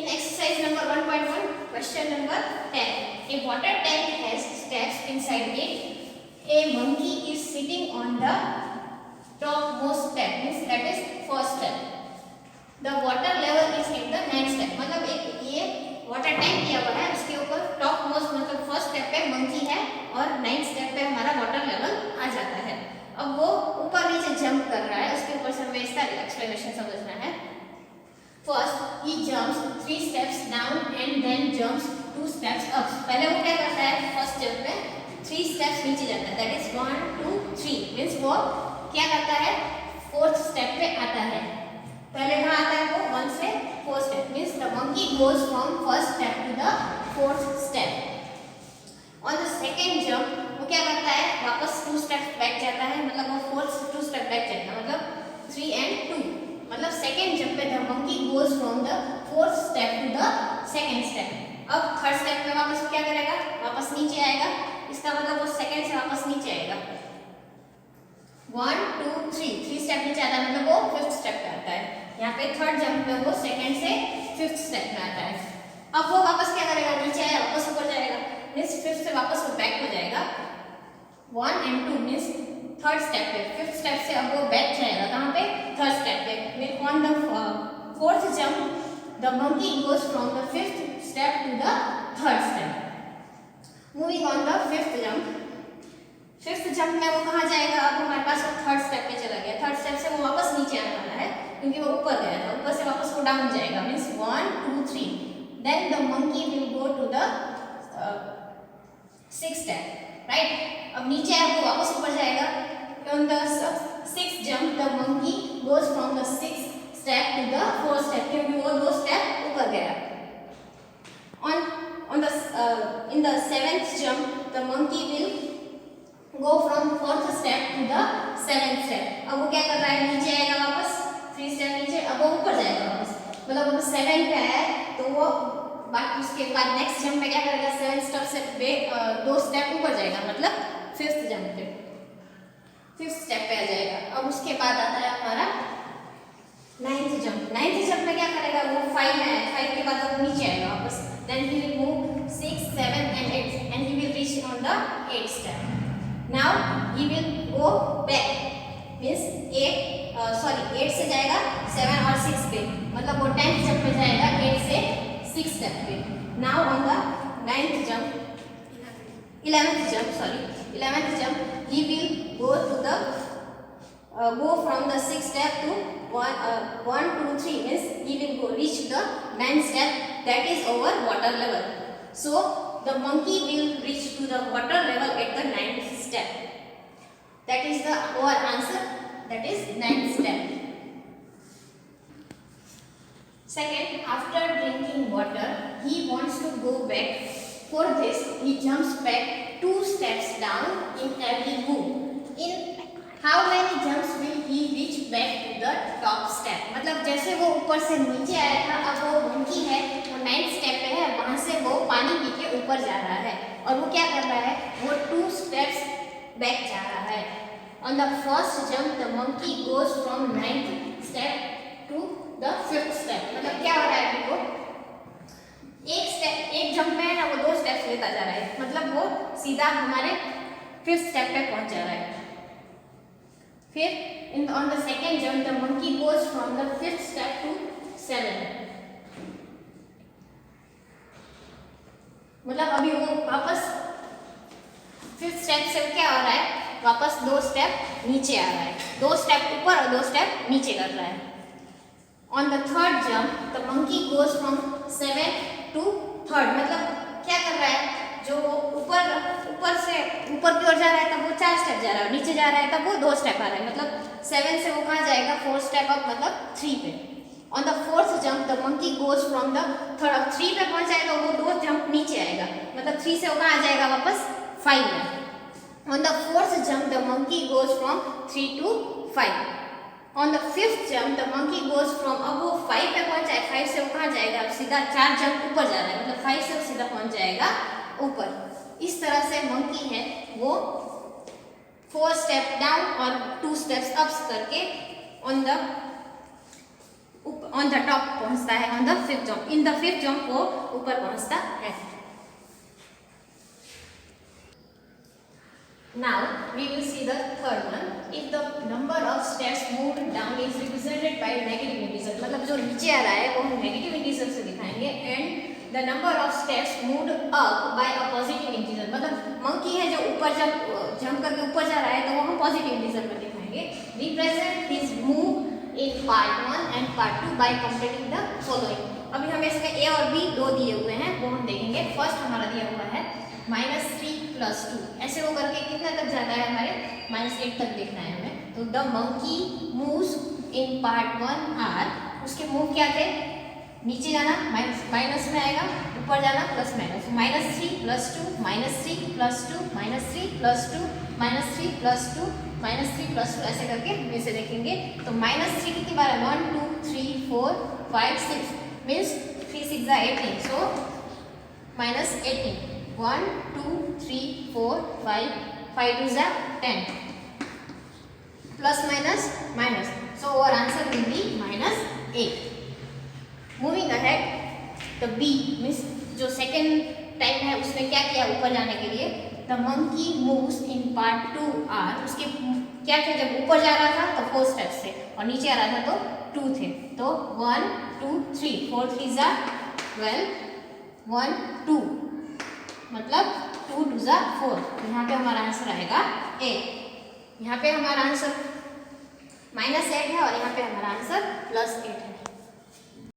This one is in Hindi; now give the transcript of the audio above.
In exercise number 1.1, question number 10. A water tank has steps inside it. A monkey is sitting on the topmost step, means that is first step. The water level is at the 9th step. मतलब ये वाटर टैंक दिया हुआ है, उसके ऊपर टॉप मोस्ट मतलब फर्स्ट स्टेप पे मंकी है और 9th स्टेप पे हमारा वाटर लेवल आ जाता है। अब वो ऊपर नीचे जंप कर रहा है, उसके ऊपर से हमें इसका एक्सप्लेनेशन समझना है। First, he jumps 3 steps down and then jumps 2 steps up. पहले वो क्या करता है, फर्स्ट स्टेप में 3 steps नीचे जाता है, that is 1 2 3 मीन्स वो क्या करता है, 4th स्टेप पे आता है। पहले कहाँ आता है वो, 1 से 4 step means the monkey goes from first step to the 4th step. On the second jump वो क्या करता है, वापस 2 स्टेप बैक जाता है, मतलब वो 4th 2 स्टेप बैक जाता है, मतलब 3 and 2, मतलब सेकेंड जंप पे the monkey goes from the 4th step to the second step. अब थर्ड स्टेप में वापस क्या करेगा, वापस नीचे आएगा, इसका मतलब वो सेकेंड से वापस नीचे आएगा, 1 2 3 स्टेप नीचे आता है, मतलब वो 5th स्टेप पे आता है। यहाँ पे थर्ड जंप में वो सेकेंड से 5th स्टेप में आता है। अब वो वापस क्या करेगा, नीचे आया वापस ऊपर जाएगा, मीन्स 5th से वापस वो बैक हो जाएगा, 1 and 2 मीन्स थर्ड स्टेप पे। 5th स्टेप से अब वो बैक जाएगा कहाँ पे, थर्ड स्टेप पे। On the 4th jump the monkey goes from the 5th step to the third step. Moving on the 5th jump, 5th jump में वो कहाँ जाएगा, अब हमारे पास वो थर्ड स्टेप पे चला गया, थर्ड स्टेप से वो वापस नीचे आने वाला है क्योंकि वो ऊपर गया था, ऊपर से वापस वो डाउन जाएगा, means 1 2 3 then the monkey will go to the 6th step, right. अब नीचे आया वो वापस ऊपर जाएगा, on the 6th jump the monkey goes from the 6th step to the 4th step क्योंकि वो 2 स्टेप ऊपर गया। in the 7th jump the monkey will go from 4th step to the 7th step। अब वो क्या कर रहा है, नीचे आएगा वापस 3 स्टेप नीचे, अब वो ऊपर जाएगा वापस, मतलब वो 7 पे है तो वो बाकी उसके बाद नेक्स्ट जंप में क्या करेगा, 7 स्टेप से 2 स्टेप ऊपर जाएगा, मतलब 5th जंप पे 5th स्टेप पे आ जाएगा। अब उसके बाद आता है हमारा 9th जंप। 9th जंप में क्या करेगा, वो 5 में है, 5 के बाद वो नीचे आएगा वापस, then he will move 6 7 and 8 and he will reach on the 8th step। now he will go back means 8 से जाएगा 7 और 6 पे, मतलब वो 10th जंप में जाएगा 8 से 6 स्टेप पे। now on the 11th jump he will go from the 6th step to 1 2 3 means he will reach the 9th step, that is over water level, so the monkey will reach to the water level at the 9th step, that is the our answer, that is 9th step। Second, after drinking water he wants to go back, for this he jumps back 2 steps down in every move। in how many jumps will he reach back to the top step, मतलब जैसे वो ऊपर से नीचे आया था, अब वो मंकी है, वो 9th स्टेप पे है, वहां से वो पानी पी के ऊपर जा रहा है और वो क्या कर रहा है, वो 2 स्टेप्स बैक जा रहा है। on the first jump the monkey goes from 9th step to the 5th step, मतलब क्या हो रहा है, वो एक जंप में है ना, वो 2 स्टेप्स लेता जा रहा है, मतलब वो सीधा हमारे 5th स्टेप पे पहुंच जा रहा है। फिर on the second jump the monkey goes from the 5th step to 7, मतलब अभी वो वापस 5th स्टेप से क्या हो रहा है, वापस 2 स्टेप नीचे आ रहा है, 2 स्टेप ऊपर और 2 स्टेप नीचे कर रहा है। on the third jump the monkey goes from 7 to 3rd, मतलब क्या कर रहा है, जो ऊपर से ऊपर की ओर जा रहा है तब वो 4 स्टेप जा रहा है, नीचे जा रहा है तब वो 2 स्टेप आ रहा है, मतलब 7 से वो कहाँ जाएगा, 4 स्टेप अप, मतलब 3 पे। on the 4th jump the monkey goes from the 3rd, 3 पे पहुंच जाएगा, वो 2 जंप नीचे आएगा, मतलब 3 से वो कहाँ आ जाएगा, वापस 5 में। on the 4th jump the monkey goes from 3 to 5। on the 5th jump the monkey goes from, अब वो 5 पे पहुंच जाए, 5 से वो कहाँ जाएगा, सीधा 4 जंप ऊपर जा रहा है, मतलब 5 से वो सीधा पहुंच जाएगा ऊपर। इस तरह से मंकी है वो 4 स्टेप डाउन और 2 स्टेप्स अप्स करके ऑन द ऊपर ऑन द टॉप पहुंचता है, on the fifth jump, in the fifth jump वो ऊपर पहुंचता है। Now we will see the third one. If the number of steps moved down is represented by negative integer, मतलब जो नीचे आ रहा है वो हम नेगेटिव इंटीजर से दिखाएंगे, and the number of steps moved up by a positive integer, मतलब मंकी है जो ऊपर जंप करके ऊपर जा रहा है तो वो हम पॉजिटिव इंटीजर में दिखाएंगे। Represent his move in part 1 and part 2 bye completing the following. अभी हम इसमें ए और बी दो दिए हुए हैं वो हम देखेंगे। फर्स्ट हमारा दिया हुआ है -3 + 2, ऐसे वो करके कितना तक जाता है हमारे -8 तक देखना है हमें। तो the monkey moves in part 1 are, उसके मूव क्या थे, नीचे जाना माइनस में आएगा, ऊपर जाना प्लस माइनस, -3 + 2 -3 + 2 -3 + 2 -3 + 2 -3 + 2, ऐसे करके हम इसे देखेंगे। तो -3 कितनी बार है, 1 2 3 4 5 6 means 3 6 = 18, so -18, 1 2 3 4 5 5 2 = 10, plus minus minus, so our answer will be -8. Moving ahead, the b means जो सेकेंड टाइम है उसने क्या किया ऊपर जाने के लिए, the monkey moves in part 2 are, उसके क्या थे, जब ऊपर जा रहा था तो 4 स्टेप्स थे और नीचे आ रहा था तो 2 थे, तो 1 2 3 4 3 = 12, 1 2 मतलब 2 2 = 4, यहाँ पे हमारा आंसर आएगा ए। यहाँ पे हमारा आंसर -8 है और यहाँ पे हमारा आंसर +8 है।